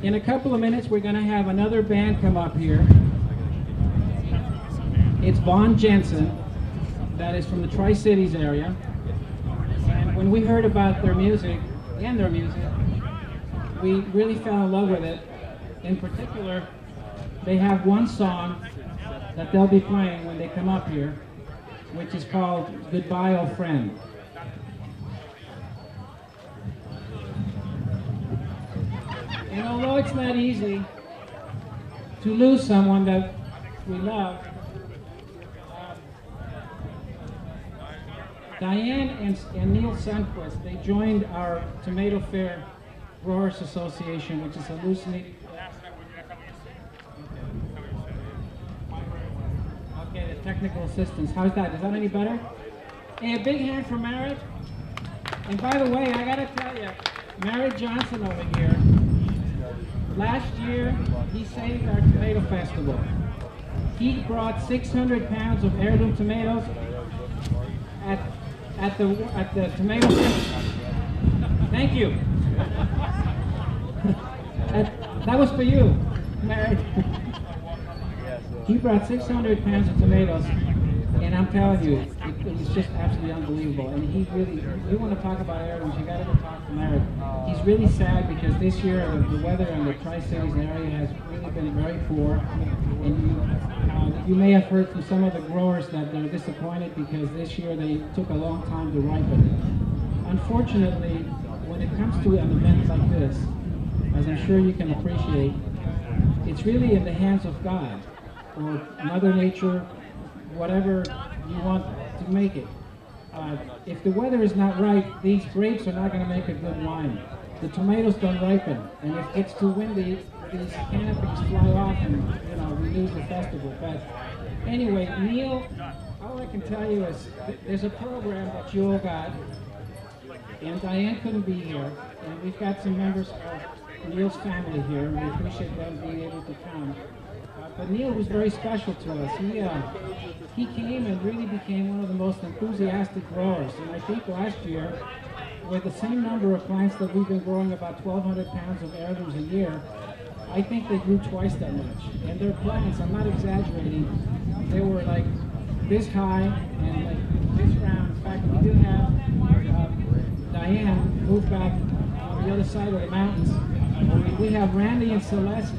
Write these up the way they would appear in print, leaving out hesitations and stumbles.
In a couple of minutes, we're going to have another band come up here. It's Von Jensen, that is from the Tri-Cities area. And when we heard about their music, we really fell in love with it. In particular, they have one song that they'll be playing when they come up here, which is called Goodbye, Old Friend. And although it's not easy to lose someone that we love, Diane and Neil Sundquist, they joined our TomatoFare Growers Association, which is a loose-knit. Okay, the technical assistance. How's that? Is that any better? Hey, a big hand for Merritt. And by the way, I gotta tell you, Merritt Johnson over here, last year he saved our tomato festival. He brought 600 pounds of heirloom tomatoes at the tomato festival. Thank you. That was for you, Merritt. He brought 600 pounds of tomatoes, and I'm telling you, it's just absolutely unbelievable. And he really, if you want to talk about heirlooms, you got to go talk to Merritt. He's really sad because this year the weather in the Tri-Cities area has really been very poor. And you may have heard from some of the growers that they're disappointed because this year they took a long time to ripen. Unfortunately, when it comes to an event like this, as I'm sure you can appreciate, it's really in the hands of God or Mother Nature, whatever you want to make it. If the weather is not right, these grapes are not going to make a good wine. The tomatoes don't ripen, and if it gets too windy, these canopies fly off and we lose the festival. But anyway, Neil, all I can tell you is there's a program that you all got, and Diane couldn't be here, and we've got some members of Neil's family here, and we appreciate them being able to come. But Neil was very special to us. He came and really became one of the most enthusiastic growers. And I think last year, with the same number of plants that we've been growing, about 1,200 pounds of heirlooms a year, I think they grew twice that much. And their plants, I'm not exaggerating, they were like this high and like this round. In fact, we did have Diane move back on the other side of the mountains. We have Randy and Celeste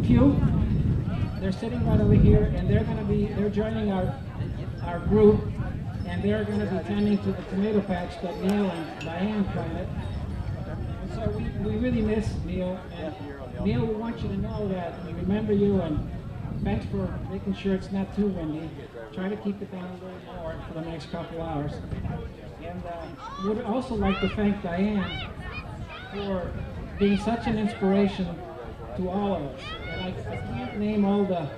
Pugh. They're sitting right over here, and they're joining our group, and they're going to be tending to the tomato patch that Neil and Diane planted. And so we really miss Neil. And Neil, we want you to know that we remember you, and thanks for making sure it's not too windy. Try to keep it down a little more for the next couple hours. And we would also like to thank Diane for being such an inspiration to all of us. And I can't name all the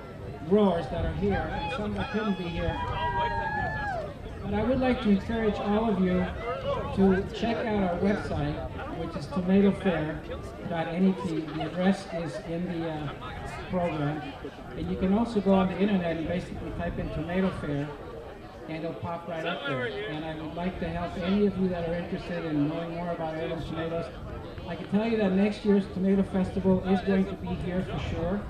growers that are here, and some that couldn't be here. But I would like to encourage all of you to check out our website, which is TomatoFare.net. The address is in the program. And you can also go on the internet and basically type in TomatoFare, and it'll pop right up there. And I would like to help any of you that are interested in knowing more about heirloom tomatoes. I can tell you that next year's Tomato Festival is going to be here for sure.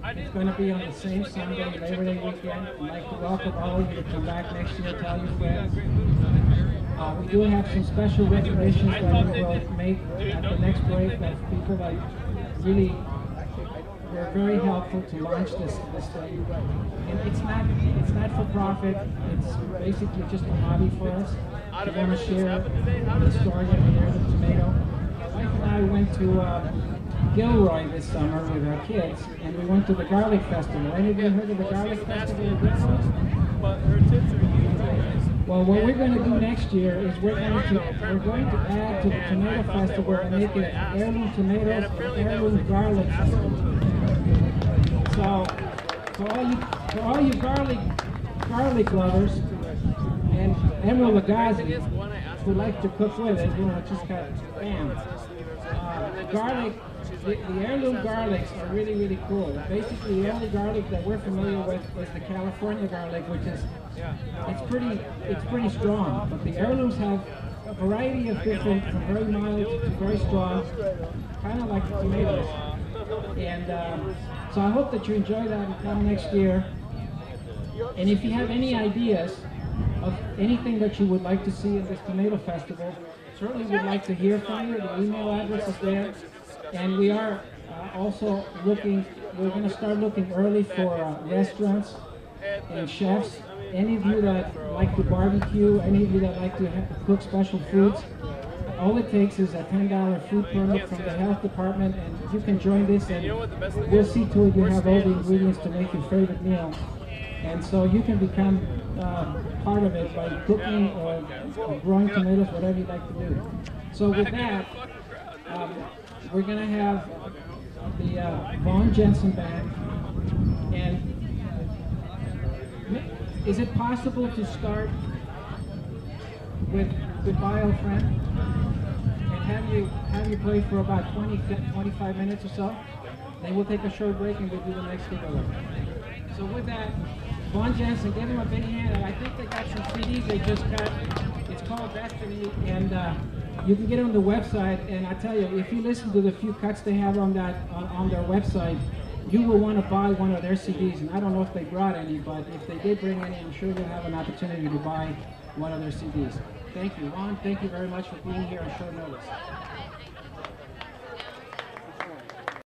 It's going to be on the same Sunday, Labor Day weekend. I'd like to welcome all of you to come back next year, tell your friends. We do have some special recognitions that we will make at the next break of people that really were very helpful to launch this thing. And it's not for profit. It's basically just a hobby for us. We want to share the story of the heirloom tomato. My wife and I went to Gilroy this summer with our kids, and we went to the Garlic Festival. Any of you heard of the Garlic Festival in Gilroy? Well, what we're going to do next year is we're going to add to the Tomato Festival and make it heirloom tomatoes and heirloom garlic festival. So, for all you garlic lovers and Emerald Lagasse who like to cook with it, just got bam. Garlic, the heirloom garlics are really, really cool. Basically, the only garlic that we're familiar with is the California garlic, which is it's pretty strong. But the heirlooms have a variety of different, from very mild to very strong, kind of like the tomatoes. And so I hope that you enjoy that and come next year. And if you have any ideas of anything that you would like to see in this tomato festival, certainly we'd like to hear from you. The email address is there. And we are also looking, we're going to start looking early for restaurants and chefs. Any of you that like to barbecue, any of you that like to cook special foods, all it takes is a $10 food permit from the health department, and you can join this, and we'll see to it you have all the ingredients to make your favorite meal. And so you can become part of it by cooking or growing tomatoes, whatever you like to do. So with that, we're going to have the Vaughn Jensen Band. And is it possible to start with Goodbye Old Friend and have you play for about 25 minutes or so? Then we'll take a short break and we'll do the next giveaway. So with that, Vaughn Jensen, give him a big hand. And I think they got some CDs they just got. It's called Destiny, and you can get it on the website. And I tell you, if you listen to the few cuts they have on that on their website, you will want to buy one of their CDs. And I don't know if they brought any, but if they did bring any, I'm sure you'll have an opportunity to buy one of their CDs. Thank you, Ron. Thank you very much for being here on short notice.